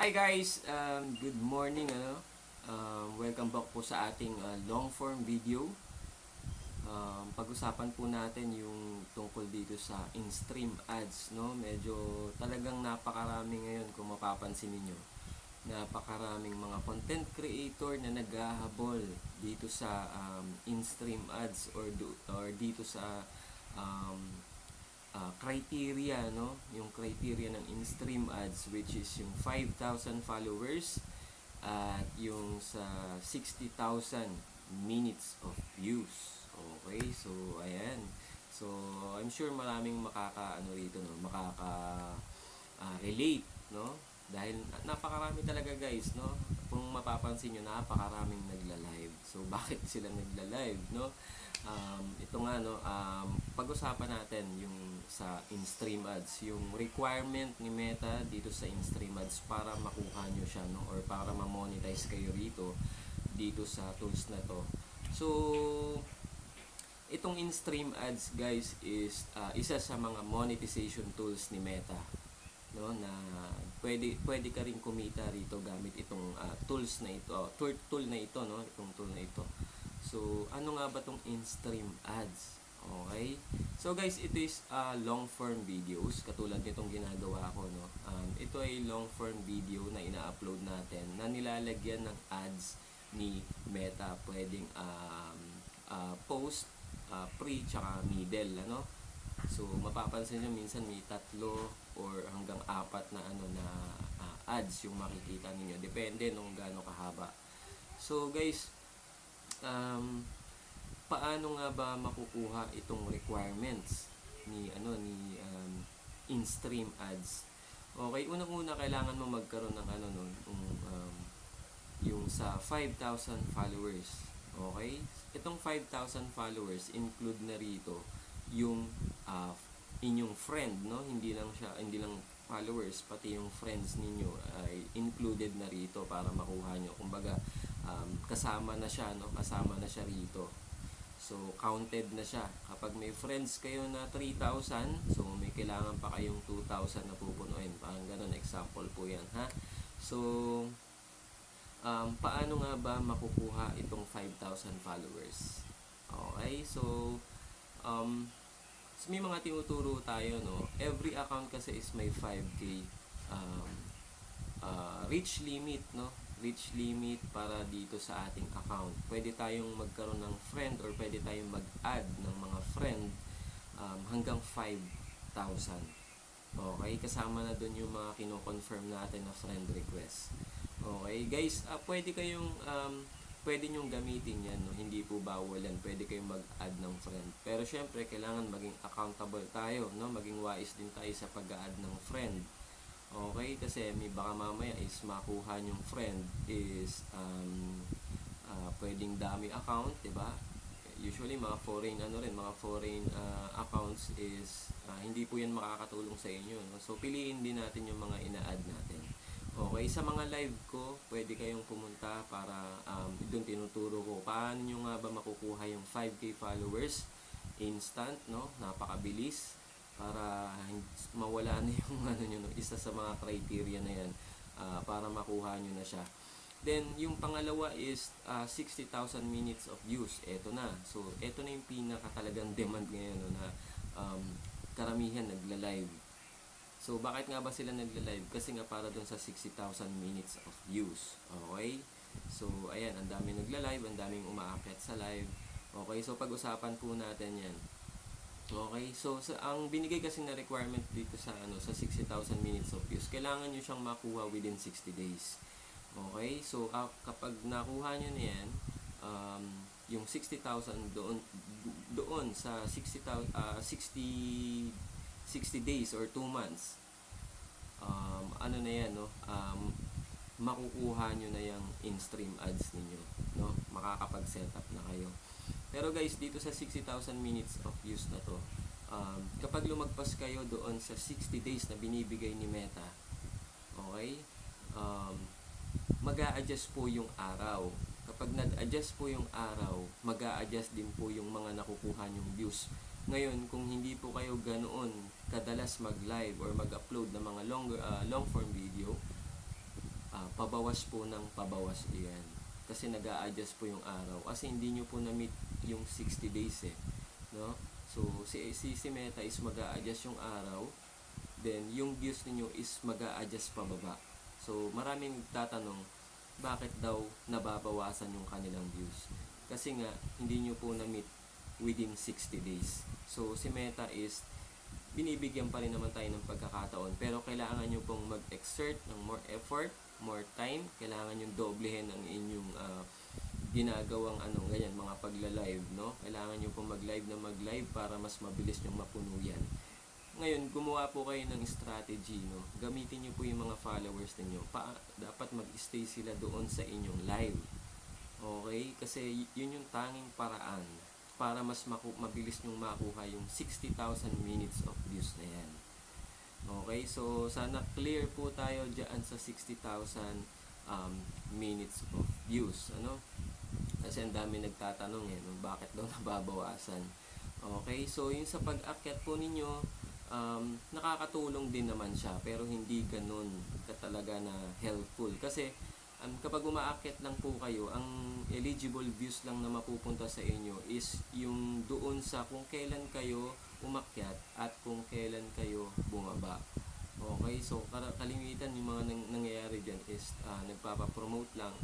Hi guys, good morning. Welcome back po sa ating long form video. Pag-usapan po natin yung tungkol dito sa in-stream ads, no? Medyo talagang napakarami ngayon kung mapapansin niyo. Napakaraming mga content creator na naghahabol dito sa in-stream ads or dito sa um, criteria, no? Yung criteria ng in-stream ads, which is yung 5,000 followers at yung sa 60,000 minutes of views. Okay, so ayan. So I'm sure maraming rito, no? Relate, no? Dahil napakarami talaga guys, no? Kung mapapansin nyo, napakaraming nagla-live. So bakit sila nagla-live, no? Ito nga, no, pag-usapan natin yung sa in-stream ads, yung requirement ni Meta dito sa in-stream ads para makuha nyo siya, no, or para ma-monetize kayo dito sa tools na to. So itong in-stream ads guys is isa sa mga monetization tools ni Meta, no, na pwede ka rin kumita rito gamit itong tools na ito, tool na ito, no, itong tool na ito. So, ano nga ba tong in-stream ads? Okay? So guys, ito is long form videos katulad nitong ginagawa ko, no. Ito ay long form video na ina-upload natin na nilalagyan ng ads ni Meta. Pwedeng post, pre, tsaka middle, ano. So, mapapansin nyo minsan may 3 or hanggang 4 na ads yung makikita ninyo. Depende nung gaano kahaba. So guys, paano nga ba makukuha itong requirements ni in-stream ads? Okay, unang-una kailangan mo magkaroon ng yung sa 5,000 followers. Okay? Itong 5,000 followers include na rito yung inyong friend, no? Hindi lang followers, pati yung friends ninyo ay included na rito para makuha nyo. Kumbaga, kasama na siya, no? Kasama na siya rito. So, counted na siya. Kapag may friends kayo na 3,000, so may kailangan pa kayong 2,000 na pupunuin. Parang ganun, example po yan, ha? So, paano nga ba makukuha itong 5,000 followers? Okay, so, may mga tinuturo tayo, no? Every account kasi is may 5K reach limit, no? Reach limit para dito sa ating account. Pwede tayong magkaroon ng friend or pwede tayong mag-add ng mga friend hanggang 5,000. Okay, kasama na dun yung mga kino-confirm natin na friend request. Okay, guys, pwede nyong gamitin yan, no? Hindi po bawal yan. Pwede kayong mag-add ng friend. Pero syempre, kailangan maging accountable tayo, no? Maging wise din tayo sa pag-add ng friend. Okay, kasi may baka mamaya is makuha nyong friend is pwedeng dami account, 'di ba? Usually mga foreign accounts is hindi po yan makakatulong sa inyo, no? So piliin din natin yung mga ina-add natin. Okay, sa mga live ko, pwede kayong pumunta para doon tinuturo ko paano nyo nga ba makukuha yung 5K followers instant, no? Napakabilis para mawala na yung nyo, isa sa mga criteria na yan para makuha nyo na siya. Then, yung pangalawa is 60,000 minutes of views. Eto na. So, eto na yung pinaka-talagang demand ngayon, no, na karamihan nagla-live. So, bakit nga ba sila nagla-live? Kasi nga para dun sa 60,000 minutes of views. Okay? So, ayan, ang daming nagla-live, ang daming umaakyat sa live. Okay? So, pag-usapan po natin yan. Okay? So, ang binigay kasi na requirement dito sa 60,000 minutes of views, kailangan nyo siyang makuha within 60 days. Okay? So, kapag nakuha nyo na yan, yung 60,000 doon sa 60 days or 2 months, na yan, no? Makukuha nyo na yung in-stream ads ninyo, no? Makakapag-setup na kayo. Pero guys, dito sa 60,000 minutes of views na to, kapag lumagpas kayo doon sa 60 days na binibigay ni Meta, okay, mag-a-adjust po yung araw. Kapag nag-adjust po yung araw, mag-a-adjust din po yung mga nakukuha nyong views. Ngayon, kung hindi po kayo ganoon kadalas mag-live or mag-upload ng mga long form video, pabawas po ng pabawas yan. Kasi nag-a-adjust po yung araw. Kasi hindi nyo po na-meet yung 60 days eh. No? So, si Meta is mag-a-adjust yung araw. Then, yung views niyo is mag-a-adjust pababa. So, maraming tatanong, bakit daw nababawasan yung kanilang views? Kasi nga, hindi nyo po na-meet within 60 days. So, si Meta is binibigyan pa rin naman tayo ng pagkakataon, pero kailangan nyo pong mag-exert ng more effort, more time. Kailangan nyo doblehin ang inyong ginagawang ganyan, mga pagla-live, no? Kailangan nyo pong mag-live na mag-live para mas mabilis nyong mapuno yan. Ngayon, gumawa po kayo ng strategy, no? Gamitin nyo po yung mga followers ninyo. Dapat mag-stay sila doon sa inyong live. Okay? Kasi yun yung tanging paraan para mas mabilis nyong makuha yung 60,000 minutes of views na yan. Okay? So, sana clear po tayo dyan sa 60,000 minutes of views. Ano? Kasi ang dami nagtatanong no? Bakit daw nababawasan? Okay? So, yung sa pag-akyat po ninyo, nakakatulong din naman siya, pero hindi ganun katalaga na helpful. Kasi, kapag umaakyat lang po kayo, ang eligible views lang na mapupunta sa inyo is yung doon sa kung kailan kayo umakyat at kung kailan kayo bumaba. Okay, so kalimitan yung mga nangyayari dyan is nagpapapromote lang,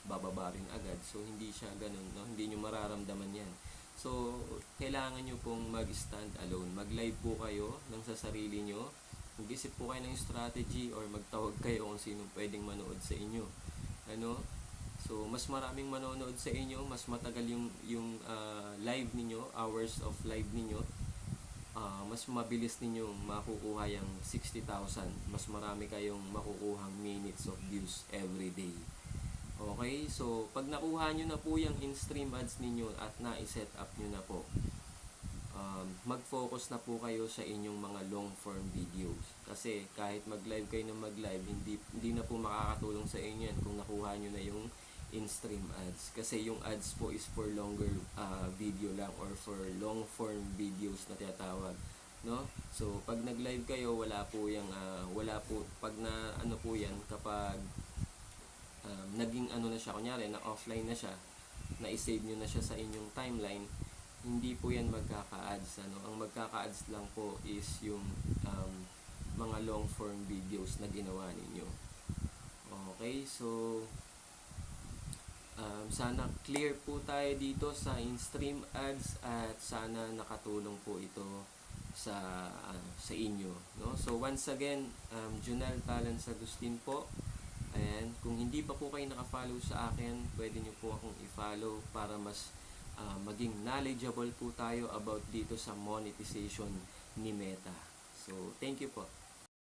bababa rin agad. So hindi siya ganun, no? Hindi nyo mararamdaman yan. So kailangan nyo pong mag-stand alone. Mag-live po kayo ng sa sarili nyo. Mag-isip po kayo ng strategy or magtawag kayo kung sino pwedeng manood sa inyo. So mas maraming manonood sa inyo, mas matagal yung live niyo, hours of live niyo, mas mabilis niyo makukuha yung 60,000. Mas marami kayong makukuhang minutes of views every day. Okay? So pag nakuha niyo na po yung in-stream ads niyo at na-set up niyo na po, mag-focus na po kayo sa inyong mga long form videos. Kasi kahit mag-live kayo na mag-live, hindi na po makakatulong sa inyo yan kung nakuha nyo na yung in-stream ads. Kasi yung ads po is for longer video lang or for long form videos na tinatawag. No? So pag nag-live kayo, wala po pag na po yan, kapag naging na siya, kunyari na offline na siya, na i-save nyo na siya sa inyong timeline, hindi po yan magkaka-ads. Ang magkaka-ads lang po is yung mga long form videos na ginawa ninyo. Okay, so sana clear po tayo dito sa in-stream ads at sana nakatulong po ito sa inyo, no? So once again, Junel Talents Agustin po. Ayan, kung hindi pa po kayo naka-follow sa akin, pwede nyo po akong i-follow para mas maging knowledgeable po tayo about dito sa monetization ni Meta. So, thank you po.